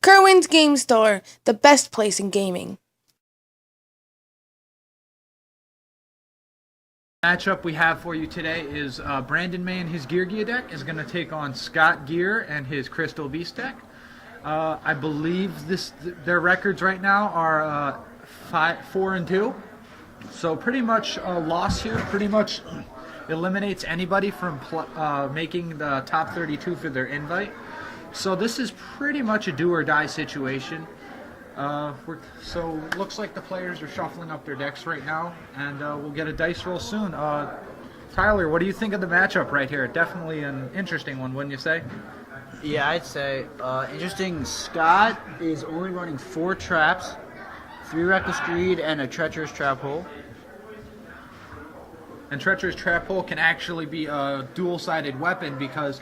Kirwan's Game Store, the best place in gaming. Matchup we have for you today is Brandon May and his Gear deck is going to take on Scott Gear and his Crystal Beast deck. I believe their records right now are 4-2, so pretty much a loss here. Pretty much eliminates anybody from making the top 32 for their invite. So this is pretty much a do or die situation. So looks like the players are shuffling up their decks right now, and we'll get a dice roll soon. Tyler, what do you think of the matchup right here? Definitely an interesting one, wouldn't you say? Yeah, I'd say interesting. Scott is only running 4 traps, 3 Reckless Greed, and a Treacherous Trap Hole. And Treacherous Trap Hole can actually be a dual-sided weapon because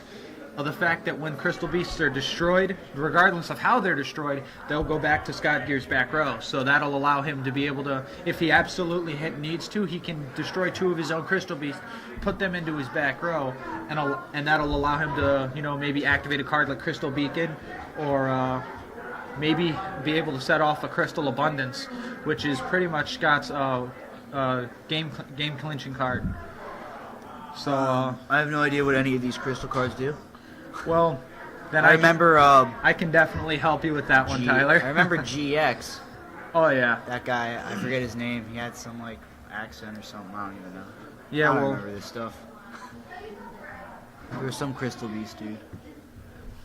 of the fact that when Crystal Beasts are destroyed, regardless of how they're destroyed, they'll go back to Scott Gear's back row. So that'll allow him to be able to, if he absolutely needs to, he can destroy 2 of his own Crystal Beasts, put them into his back row, and that'll allow him to, maybe activate a card like Crystal Beacon, or maybe be able to set off a Crystal Abundance, which is pretty much Scott's game clinching card. So I have no idea what any of these crystal cards do. Well, then I remember. I can definitely help you with that one, Tyler. I remember GX. Oh yeah. That guy, I forget his name. He had some accent or something. I don't even know. Yeah, I don't remember this stuff. There was some Crystal Beast dude.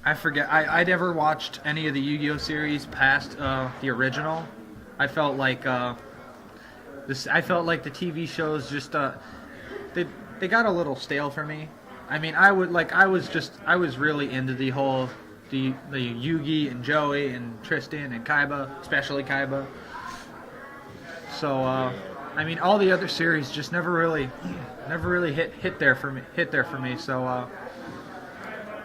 I forget. I never watched any of the Yu-Gi-Oh series past the original. I felt like I felt like the TV shows just they got a little stale for me. I mean, I was really into the whole the Yugi and Joey and Tristan and Kaiba, especially Kaiba. So I mean, all the other series just never really hit there for me. So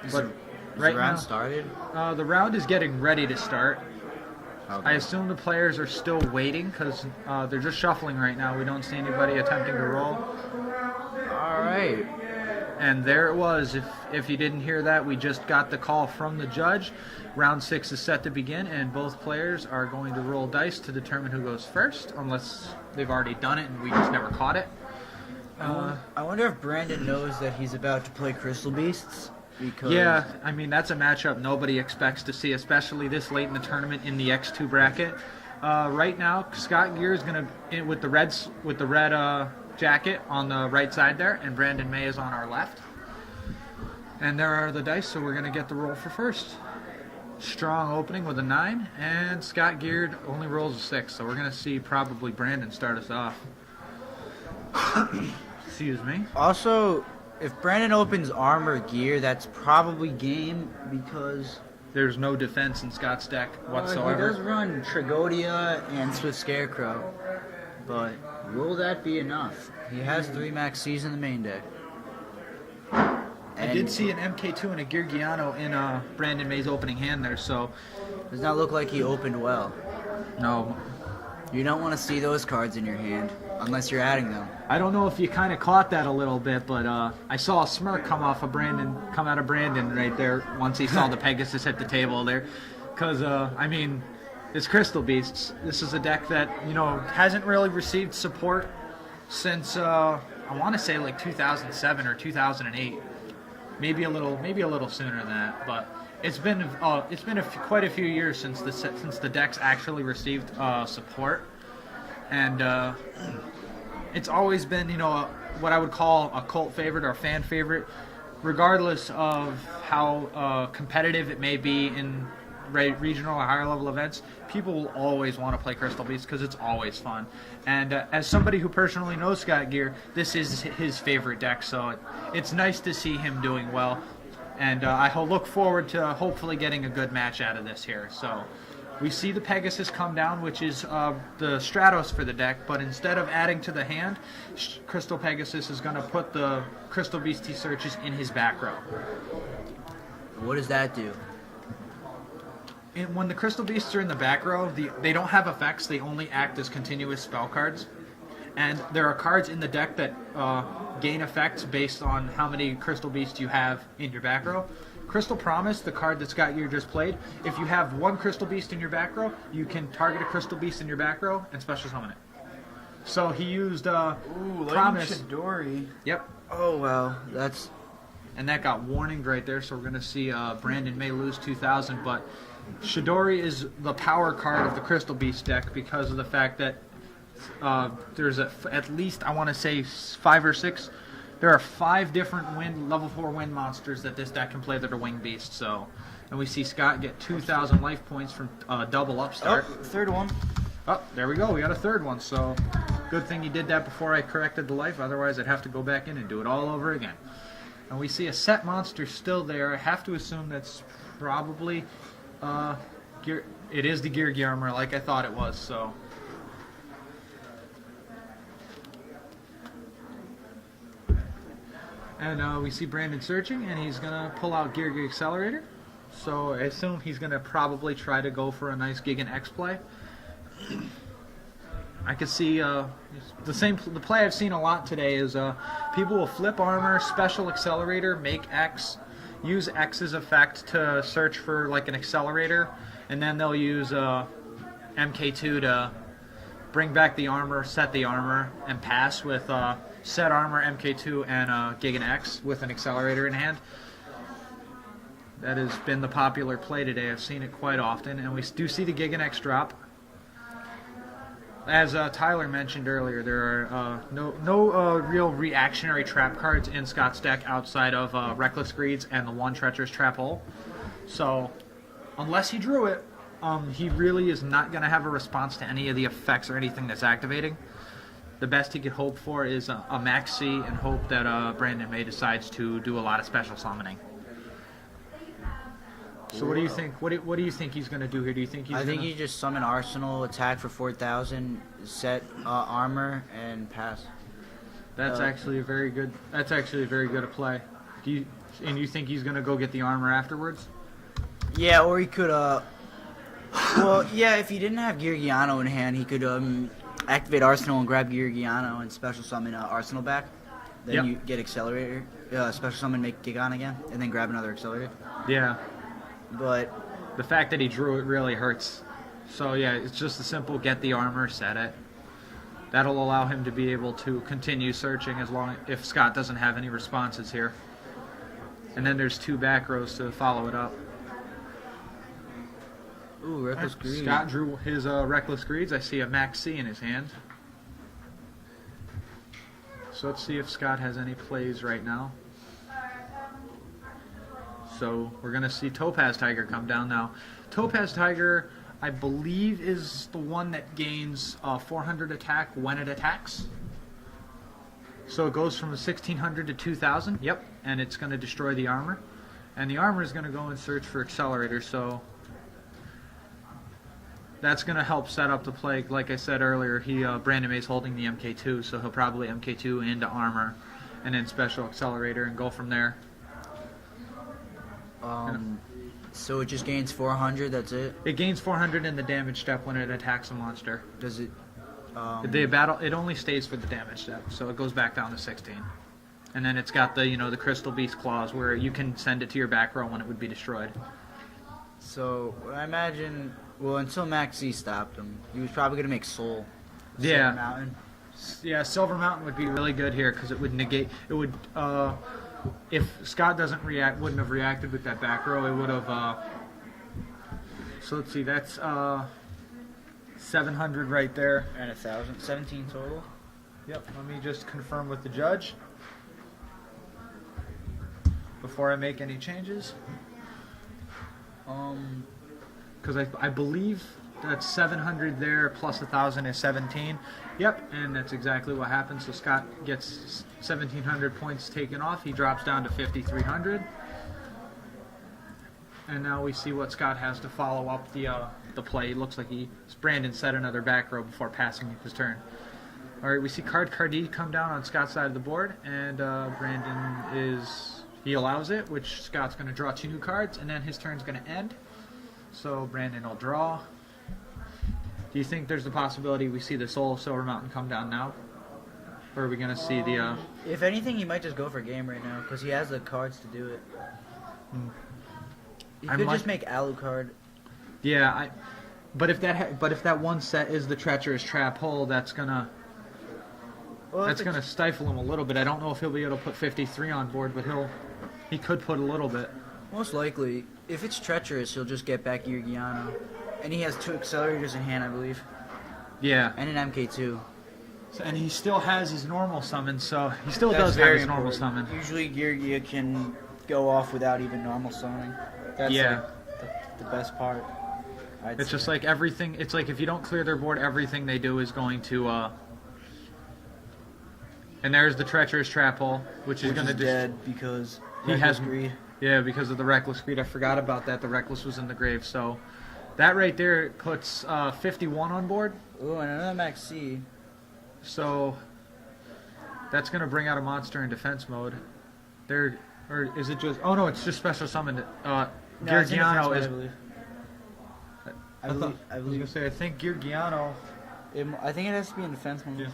but right the round now started? The round is getting ready to start. Okay. I assume the players are still waiting because they're just shuffling right now. We don't see anybody attempting to roll. All right. And there it was. If you didn't hear that, we just got the call from the judge. Round 6 is set to begin, and both players are going to roll dice to determine who goes first, unless they've already done it and we just never caught it. I wonder if Brandon knows that he's about to play Crystal Beasts. Because Yeah, I mean, that's a matchup nobody expects to see, especially this late in the tournament in the X2 bracket. Right now, Scott Gear is going to, with the red jacket on the right side there, and Brandon May is on our left. And there are the dice, so we're going to get the roll for first. Strong opening with a 9, and Scott Geared only rolls a 6, so we're going to see probably Brandon start us off. Excuse me. Also, if Brandon opens Armor Gear, that's probably game because There's no defense in Scott's deck whatsoever. he does run Tragodia and Swift Scarecrow, but will that be enough? He has 3 Max C's in the main deck. I did see an MK2 and a Geargiano in Brandon May's opening hand there, so Does not look like he opened well. no. You don't want to see those cards in your hand unless you're adding them. I don't know if you kind of caught that a little bit, but I saw a smirk come out of Brandon right there once he saw the Pegasus hit the table there, because I mean, it's Crystal Beasts. This is a deck that hasn't really received support since I want to say like 2007 or 2008, maybe a little sooner than that, but it's been quite a few years since the decks actually received support, and it's always been what I would call a cult favorite or fan favorite, regardless of how competitive it may be in regional or higher level events. People will always want to play Crystal Beasts because it's always fun. And as somebody who personally knows Scott Gear, this is his favorite deck, so it's nice to see him doing well. And I look forward to hopefully getting a good match out of this here. So we see the Pegasus come down, which is the Stratos for the deck, but instead of adding to the hand, Crystal Pegasus is going to put the Crystal Beast he searches in his back row. What does that do? When the Crystal Beasts are in the back row, they don't have effects. They only act as continuous spell cards. And there are cards in the deck that gain effects based on how many Crystal Beasts you have in your back row. Crystal Promise, the card that Scott you just played, if you have one Crystal Beast in your back row, you can target a Crystal Beast in your back row and special summon it. So he used Promise. Shidori. Yep. Oh, wow. That's... And that got warninged right there, so we're going to see Brandon may lose 2,000, but Shidori is the power card of the Crystal Beast deck because of the fact that there's at least, I want to say, 5 or 6. There are 5 different level 4 wind monsters that this deck can play that are winged beasts. So, and we see Scott get 2,000 life points from double upstart. Oh, third one. Oh, there we go. We got a third one. So, good thing you did that before I corrected the life. Otherwise, I'd have to go back in and do it all over again. And we see a set monster still there. I have to assume that's probably it is the Gear armor, like I thought it was. So. And we see Brandon searching, and he's going to pull out Gear Accelerator. So I assume he's going to probably try to go for a nice Gigan X play. I could see the play I've seen a lot today is people will flip armor, special accelerator, make X, use X's effect to search for like an accelerator, and then they'll use MK2 to bring back the armor, set the armor, and pass with set armor, MK2, and Gigan X with an accelerator in hand. That has been the popular play today. I've seen it quite often, and we do see the Gigan X drop. As Tyler mentioned earlier, there are no real reactionary trap cards in Scott's deck outside of Reckless Greeds and the one Treacherous Trap Hole. So, unless he drew it, he really is not going to have a response to any of the effects or anything that's activating. The best he could hope for is a Max C and hope that Brandon May decides to do a lot of special summoning. So what do you think? What do you think he's going to do here? Do you think he's? I think he just summon Arsenal, attack for 4,000, set armor, and pass. That's actually a very good. That's actually a very good play. Do you think he's going to go get the armor afterwards? Yeah, or he could. Well, yeah, if he didn't have Geargiano in hand, he could activate Arsenal and grab Geargiano and special summon Arsenal back. Then you get accelerator, special summon, make Gigan again, and then grab another accelerator. Yeah. But the fact that he drew it really hurts. So yeah, it's just a simple get the armor, set it. That'll allow him to be able to continue searching if Scott doesn't have any responses here. And then there's 2 back rows to follow it up. Ooh, Reckless Greed. Scott drew his Reckless Greeds. I see a Max C in his hand. So let's see if Scott has any plays right now. So we're going to see Topaz Tiger come down now. Topaz Tiger, I believe, is the one that gains 400 attack when it attacks. So it goes from 1,600 to 2,000. Yep, and it's going to destroy the armor. And the armor is going to go and search for Accelerator, so that's going to help set up the play. Like I said earlier, Brandon May's holding the MK2, so he'll probably MK2 into armor and then special Accelerator and go from there. So it just gains 400, that's it? It gains 400 in the damage step when it attacks a monster. Does it... It only stays for the damage step, so it goes back down to 16. And then it's got the Crystal Beast clause where you can send it to your back row when it would be destroyed. So, I imagine... Well, until Max Z stopped him, he was probably going to make Soul. Yeah. Silver Mountain. Yeah, Silver Mountain would be really good here because it would negate... It would... if Scott wouldn't have reacted with that back row, it would have. So let's see, that's 700 right there. And 1,000, 17 total. Yep. Let me just confirm with the judge before I make any changes. Because I believe that's 700 there plus 1,000 is 17. Yep, and that's exactly what happened. So Scott gets 1,700 points taken off. He drops down to 5,300. And now we see what Scott has to follow up the play. It looks like Brandon set another back row before passing his turn. All right, we see Cardi come down on Scott's side of the board, and Brandon he allows it, which Scott's going to draw 2 new cards, and then his turn's going to end. So Brandon will draw. Do you think there's a possibility we see the Soul of Silver Mountain come down now? Or are we going to see the... If anything, he might just go for game right now, because he has the cards to do it. You I could might- just make Alucard. Yeah, but if that one set is the treacherous trap hole, that's gonna stifle him a little bit. I don't know if he'll be able to put 53 on board, but he could put a little bit. Most likely, if it's treacherous, he'll just get back Georgiano. And he has 2 accelerators in hand, I believe. Yeah, And an MK2. and he still has his normal summon, so he still That's does have very his normal important. summon. Usually Georgia can go off without even normal summoning. That's Yeah. like the best part. It's just like everything. It's like if you don't clear their board, everything they do is going to. And there's the treacherous trap hole, which is going to dead because he reckless has greed. Yeah, because of the reckless greed. I forgot about that. The reckless was in the grave, so that right there puts 51 on board. Ooh, and another Max C. So that's going to bring out a monster in defense mode. Or is it just? Oh no, it's just special summoned. No, it's in Georgiano defense is. mode, I I believe. I was believe. gonna say I think Georgiano. I think it has to be in defense mode. Yeah.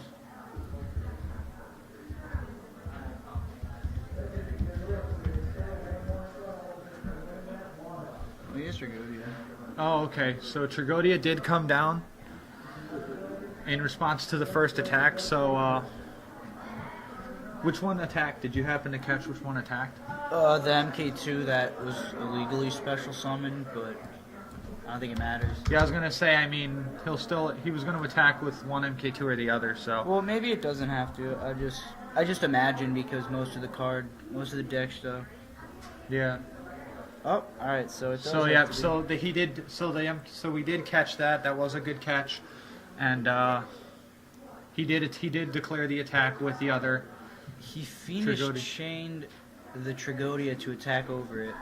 Well, he is Dragodia. Oh, okay. So Trigodia did come down in response to the first attack. So, which one attacked? Did you happen to catch which one attacked? The MK2 that was illegally special summoned, but I don't think it matters. Yeah, I was gonna say. I mean, he was gonna attack with one MK2 or the other. So. Well, maybe it doesn't have to. I just imagine because most of the deck stuff. Yeah. Oh, all right. So it does. So have yeah. to be. So we did catch that. That was a good catch, and he did declare the attack with the other. He Phoenix Trigodia. chained the Trigodia to attack over it.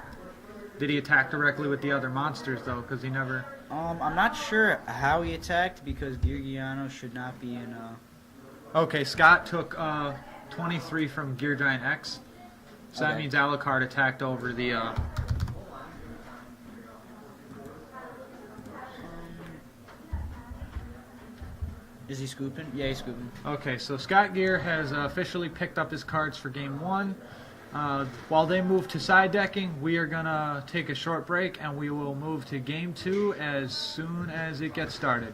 Did he attack directly with the other monsters though? Because he never. I'm not sure how he attacked because Georgiano should not be in. Okay, Scott took 23 from Gear Giant X, so that Okay. means Alucard attacked over the. Is he scooping? Yeah, he's scooping. Okay, so Scott Gear has officially picked up his cards for Game 1. While they move to side decking, we are going to take a short break and we will move to Game 2 as soon as it gets started.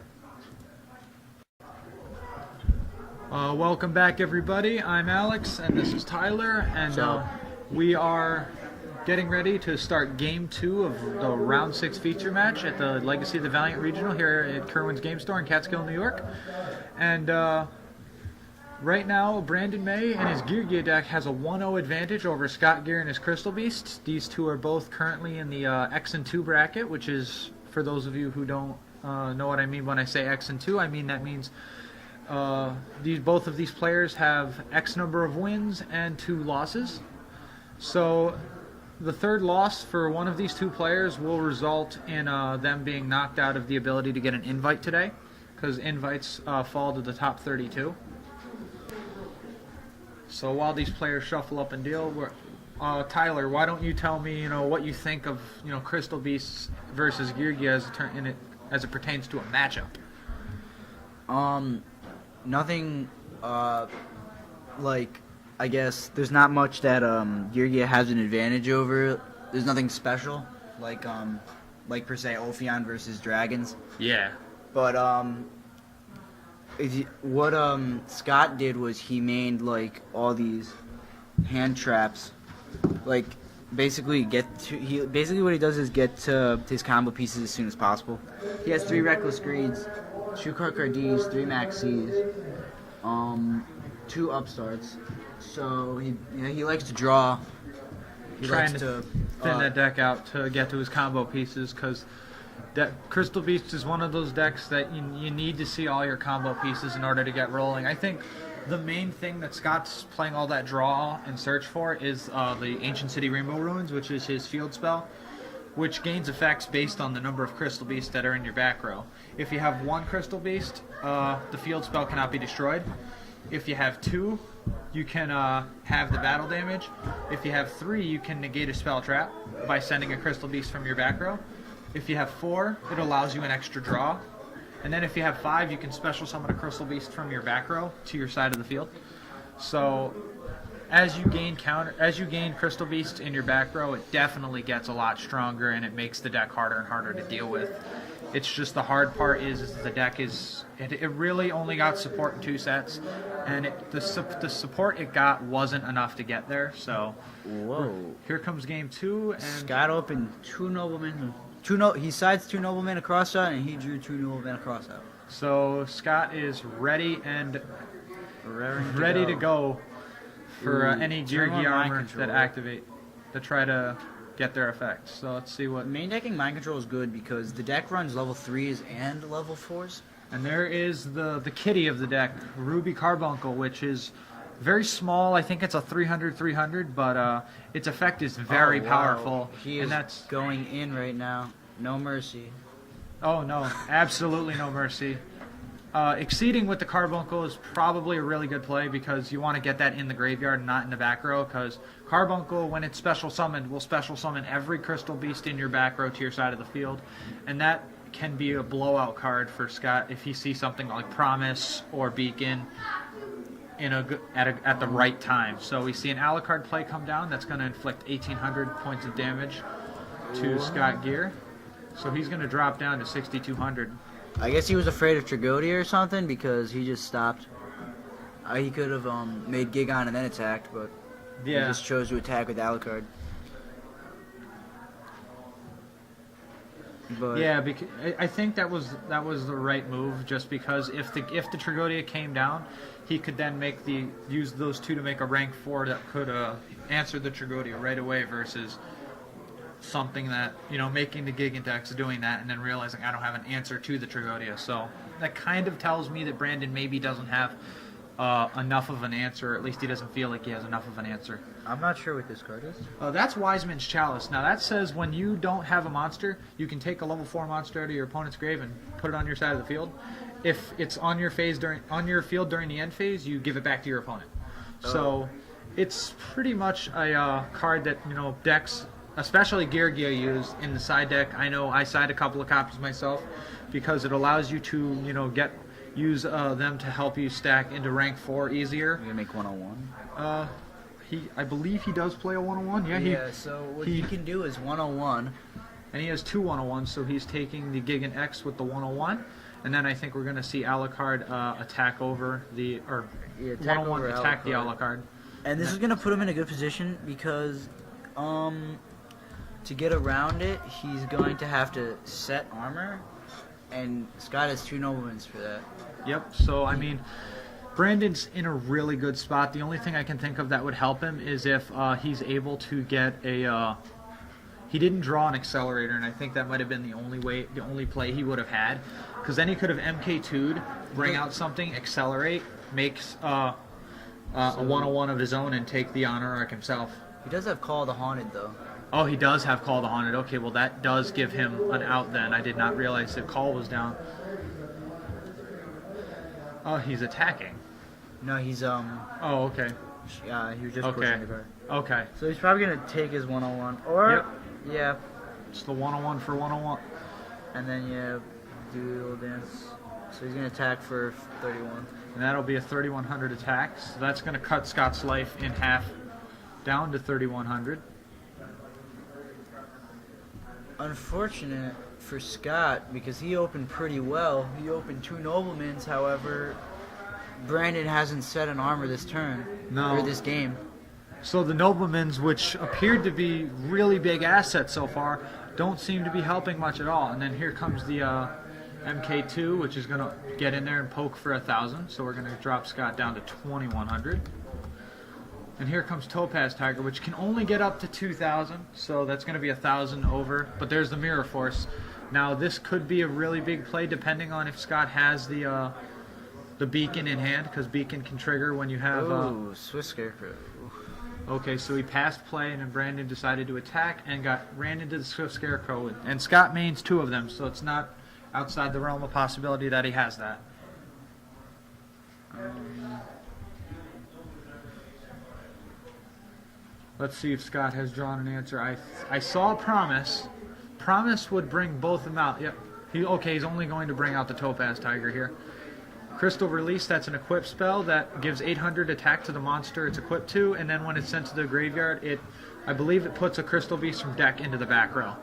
Welcome back, everybody. I'm Alex, and this is Tyler, and we are getting ready to start Game 2 of the Round 6 feature match at the Legacy of the Valiant Regional here at Kirwan's Game Store in Catskill, New York. And right now, Brandon May and his Gear Gear deck has a 1-0 advantage over Scott Gear and his Crystal Beasts. These two are both currently in the X and 2 bracket, which is, for those of you who don't know what I mean when I say X and 2, I mean that means both of these players have X number of wins and 2 losses. So the third loss for one of these 2 players will result in them being knocked out of the ability to get an invite today, because invites fall to the top 32. So while these players shuffle up and deal, Tyler, why don't you tell me, what you think of, Crystal Beasts versus Geargia as it pertains to a matchup? Nothing. I guess there's not much that Georgia has an advantage over. There's nothing special, like per se Ophion versus Dragons. Yeah. But what Scott did was he mained all these hand traps, basically what he does is get to his combo pieces as soon as possible. He has 3 Reckless Greeds, 2 Carcards, 3 Maxis, 2 Upstarts. So he likes to draw. He Trying likes to thin that deck out to get to his combo pieces, because that Crystal Beast is one of those decks that you need to see all your combo pieces in order to get rolling. I think the main thing that Scott's playing all that draw and search for is the Ancient City Rainbow Ruins, which is his field spell, which gains effects based on the number of Crystal Beasts that are in your back row. If you have 1 Crystal Beast, the field spell cannot be destroyed. If you have 2, you can have the battle damage. If you have 3, you can negate a spell trap by sending a Crystal Beast from your back row. If you have 4, it allows you an extra draw. And then if you have 5, you can special summon a Crystal Beast from your back row to your side of the field. So as you gain Crystal Beasts in your back row, it definitely gets a lot stronger, and it makes the deck harder and harder to deal with. It's just the hard part is the deck is it really only got support in 2 sets, and the support it got wasn't enough to get there. So Whoa. here comes game 2, and Scott opened 2 noblemen. He sides 2 noblemen across out, and he drew 2 noblemen across out. so Scott is ready and Raring ready to go for any turn one Gear mind armor control. that activate to try to get their effect. So let's see what. Main decking mind control is good because the deck runs level 3s and level 4s. And there is the kitty of the deck, Ruby Carbuncle, which is very small. I think it's a 300/300, but its effect is very Oh, wow. powerful. He and is that's going in right now. No mercy. oh no, absolutely no mercy. Exceeding with the Carbuncle is probably a really good play because you want to get that in the graveyard and not in the back row, because Carbuncle, when it's special summoned, will special summon every Crystal Beast in your back row to your side of the field, and that can be a blowout card for Scott if he sees something like Promise or Beacon at the right time. So we see an Alucard play come down that's going to inflict 1,800 points of damage to Scott Gear. So he's going to drop down to 6,200. I guess he was afraid of Tragodia or something because he just stopped. He could have made Gigon and then attacked, but he Yeah. just chose to attack with Alucard. But Yeah, because I think that was the right move. Just because if the Tragodia came down, he could then use those 2 to make a rank 4 that could answer the Tragodia right away versus something that making the Gigantex, doing that, and then realizing I don't have an answer to the Tragodia. So that kind of tells me that Brandon maybe doesn't have enough of an answer. Or at least he doesn't feel like he has enough of an answer. I'm not sure what this card is. That's Wiseman's Chalice. Now that says when you don't have a monster, you can take a level 4 monster out of your opponent's grave and put it on your side of the field. If it's on your field during the end phase, you give it back to your opponent. So it's pretty much a card that decks, especially Gear use in the side deck. I know I side a couple of copies myself because it allows you to use them to help you stack into rank 4 easier. You're gonna make 101. I believe he does play a 101. Yeah, so what he can do is 101. and he has 2 101s, so he's taking the Gigant X with the 101, and then I think we're going to see Alucard attack over the attack 101 over attack the Alucard. Alucard. And this is gonna put him in a good position because, to get around it, he's going to have to set armor, and Scott has 2 noblemans for that. Yep. So I mean, Brandon's in a really good spot. The only thing I can think of that would help him is if he's able to get a. He didn't draw an accelerator, and I think that might have been the only play he would have had, because then he could have MK2'd, bring out something, accelerate, makes a 101 of his own, and take the honor arc himself. He does have Call of the Haunted though. Oh, he does have Call the Haunted. Okay, well that does give him an out then. I did not realize that Call was down. Oh, he's attacking. No, he's Oh, okay. he was just Okay. pushing the card. Okay. So he's probably gonna take his 101, or Yep. yeah, It's the 101 for 101. and then do a little dance. So he's gonna attack for 31. And that'll be a 3,100 attack. So that's going to cut Scott's life in half down to 3,100. Unfortunate for Scott because he opened pretty well. He opened 2 noblemans. However, Brandon hasn't set an armor this turn or this game. So the noblemans, which appeared to be really big assets so far, don't seem to be helping much at all. And then here comes the MK2, which is going to get in there and poke for 1,000. So we're going to drop Scott down to 2,100. And here comes Topaz Tiger, which can only get up to 2,000. So that's going to be 1,000 over. But there's the Mirror Force. Now this could be a really big play depending on if Scott has the Beacon in hand, because Beacon can trigger when you have... Ooh, Swiss Scarecrow. Okay, so he passed play, and then Brandon decided to attack and ran into the Swift Scarecrow. And Scott mains 2 of them, so it's not outside the realm of possibility that he has that. Let's see if Scott has drawn an answer. I saw Promise. Promise would bring both of them out. Yep. He's only going to bring out the Topaz Tiger here. Crystal Release, that's an equipped spell that gives 800 attack to the monster it's equipped to, and then when it's sent to the graveyard, I believe it puts a Crystal Beast from deck into the back row.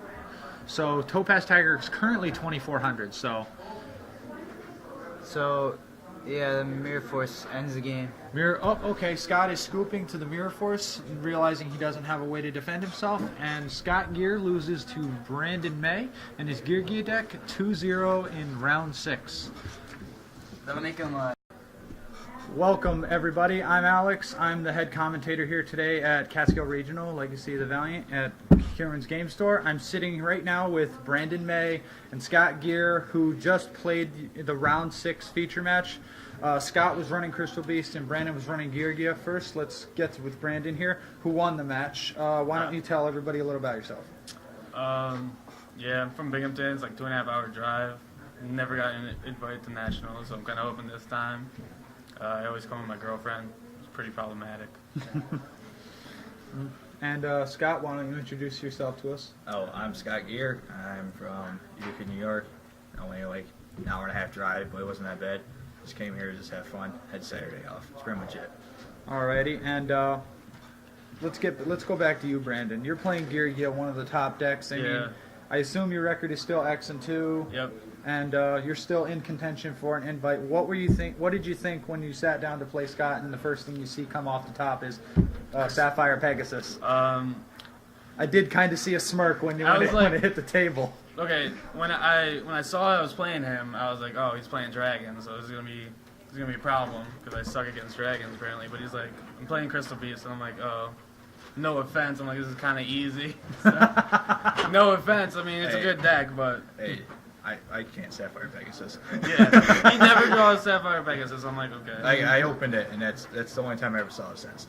So Topaz Tiger is currently 2400. So yeah, the Mirror Force ends the game. okay. Scott is scooping to the Mirror Force, realizing he doesn't have a way to defend himself, and Scott Gear loses to Brandon May and his Gear Gear deck 2-0 in round 6. That'll make him. Welcome, everybody. I'm Alex. I'm the head commentator here today at Catskill Regional, Legacy of the Valiant, at Kirwan's Game Store. I'm sitting right now with Brandon May and Scott Gear, who just played the round 6 feature match. Scott was running Crystal Beast and Brandon was running Gear Gear. First, let's get with Brandon here, who won the match. Why don't you tell everybody a little about yourself? Yeah, I'm from Binghamton. It's like 2.5 hour drive. Never got invited to nationals, so I'm kind of hoping this time. I always come with my girlfriend. It's pretty problematic. And Scott, why don't you introduce yourself to us? Oh, I'm Scott Gear. I'm from Utica, New York. Only like an hour and a half drive, but it wasn't that bad. Just came here to just have fun. Had Saturday off. That's pretty much it. Alrighty, and let's go back to you, Brandon. You're playing Gear Gear, one of the top decks. I mean, I assume your record is still X-2. Yep. And you're still in contention for an invite. What did you think when you sat down to play Scott, and the first thing you see come off the top is Sapphire Pegasus? I did kind of see a smirk when it hit the table. Okay, when I saw I was playing him, I was like, oh, he's playing dragons, so this is gonna be a problem because I suck against dragons apparently. But he's like, I'm playing Crystal Beast, and I'm like, oh. No offense, I'm like, this is kind of easy. So, no offense, I mean, it's a good deck, but... Hey, I can't Sapphire Pegasus. Yeah, he never draws Sapphire Pegasus. I'm like, okay. I opened it, and that's the only time I ever saw it since.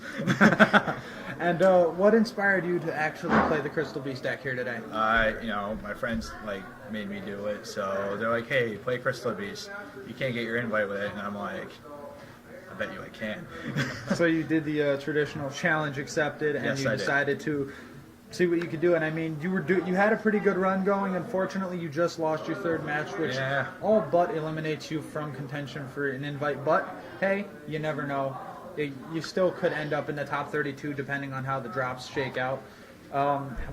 And what inspired you to actually play the Crystal Beast deck here today? My friends made me do it, so they're like, hey, play Crystal Beast. You can't get your invite with it, and I'm like, I bet you I can. So you did the traditional challenge accepted, and yes, you decided to see what you could do. And I mean, you had a pretty good run going. Unfortunately, you just lost your third match, which all but eliminates you from contention for an invite. But hey, you never know. You still could end up in the top 32 depending on how the drops shake out.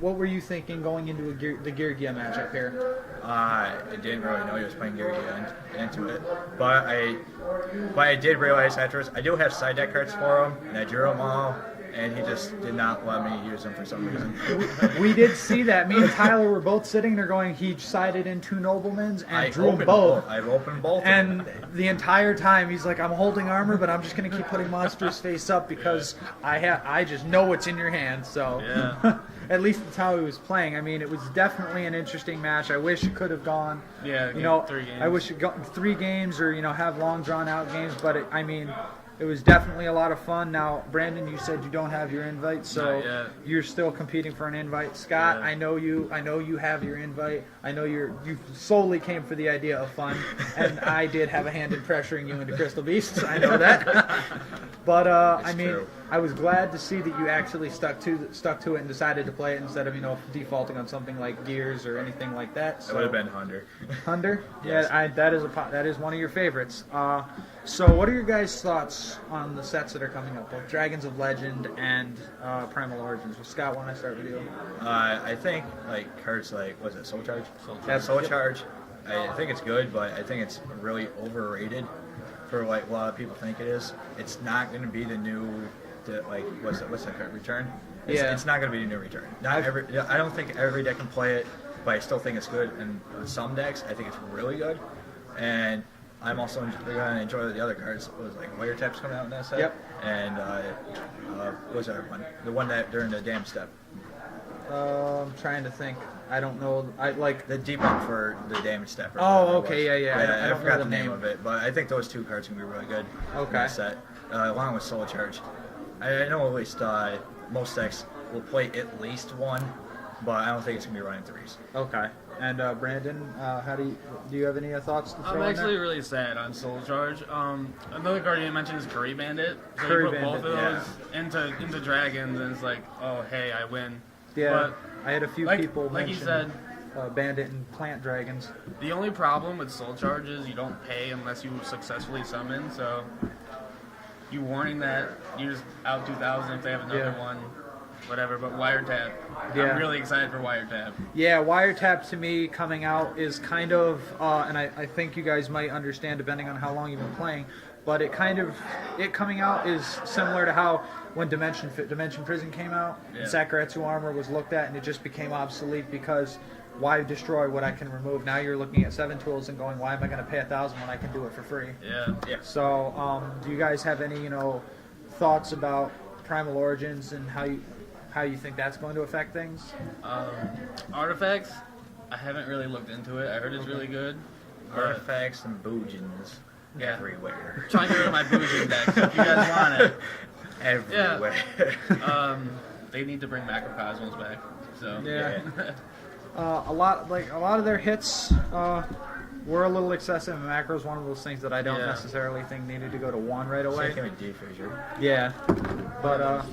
What were you thinking going into the Gear Gear matchup here? I didn't really know he was playing Gear Gear into it, but I did realize afterwards I do have side deck cards for him, and I drew them all, and he just did not let me use them for some reason. We did see that. Me and Tyler were both sitting there going, he sided in 2 Noblemans and drew them both. I've opened both. And the entire time he's like, I'm holding armor, but I'm just going to keep putting monsters face up because I just know what's in your hand. So at least that's how he was playing. I mean, it was definitely an interesting match. I wish it could have gone. Yeah, 3 games. I wish it got 3 games or have long drawn out games. But it was definitely a lot of fun. Now, Brandon, you said you don't have your invite, so you're still competing for an invite. Scott, I know you have your invite. I know you solely came for the idea of fun, and I did have a hand in pressuring you into Crystal Beasts. I know that. But true. I was glad to see that you actually stuck to it and decided to play it instead of defaulting on something like Gears or anything like that. So, it would have been Hunter. Hunter? Yes. Yeah, that is one of your favorites. So what are your guys' thoughts on the sets that are coming up, both Dragons of Legend and Primal Origins? Well, Scott, why don't I start with you? I think cards was it Soul Charge? Soul Charge. I think it's good, but I think it's really overrated for a lot of people think it is. It's not going to be the new, what's that card? Return? It's not going to be the new Return. I don't think every deck can play it, but I still think it's good. And with some decks, I think it's really good. And I'm also going to enjoy the other cards. It was Wiretap's coming out in that set. Yep. And what was the other one? The one that during the dam step. I'm trying to think. I don't know. I like the debunk for the damage step. Oh, okay, yeah. I forgot the name of it, but I think those 2 cards can be really good. Okay. In that set, along with Soul Charge. I know at least most decks will play at least 1, but I don't think it's gonna be running 3s. Okay. And Brandon, how do you have any thoughts to throw I'm in actually there? really sad on Soul Charge. Another card you mentioned is Curry Bandit. So Curry you put Bandit, both of those into dragons, and it's like, oh hey, I win. Yeah, but I had a few people like you mention. said, bandit and plant dragons. The only problem with soul charge is you don't pay unless you successfully summon, so you warning that you just out 2,000 if they have another one, whatever, but Wiretap. Yeah. I'm really excited for Wiretap. Yeah, Wiretap to me coming out is kind of, and I think you guys might understand depending on how long you've been playing, but it coming out is similar to how when Dimension Prison came out, and Sakuretsu Armor was looked at and it just became obsolete because why destroy what I can remove? Now you're looking at 7 tools and going, why am I going to pay 1,000 when I can do it for free? Yeah. So, do you guys have any, thoughts about Primal Origins and how you think that's going to affect things? Artifacts, I haven't really looked into it. I heard it's really good. Artifacts and boojins everywhere. Trying to get rid of my boojin deck, so if you guys want it. Everywhere. They need to bring Macrocosmos back. So a lot of their hits were a little excessive. Macro is one of those things that I don't necessarily think needed to go to 1 right away. Same with D-Fissure. Yeah, but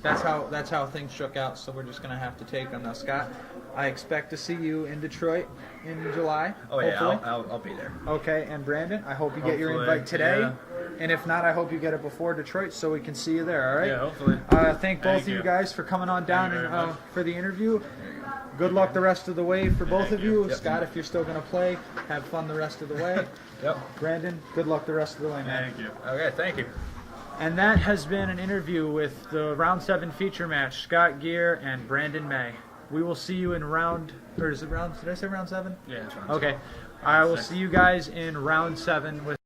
that's how things shook out. So we're just gonna have to take them now, Scott. I expect to see you in Detroit in July. Oh yeah, hopefully. I'll be there. Okay, and Brandon, I hope you get your invite today. Yeah. And if not, I hope you get it before Detroit so we can see you there, all right? Yeah, hopefully. Thank both of you guys for coming on down and for the interview. Good luck the rest of the way for both of you. Yep. Scott, if you're still going to play, have fun the rest of the way. Yep. Brandon, good luck the rest of the way, man. Thank you. Okay, thank you. And that has been an interview with the Round 7 feature match, Scott Gear and Brandon May. We will see you in did I say round 7? Yeah, it's fine. Okay. I will see you guys in round 7 with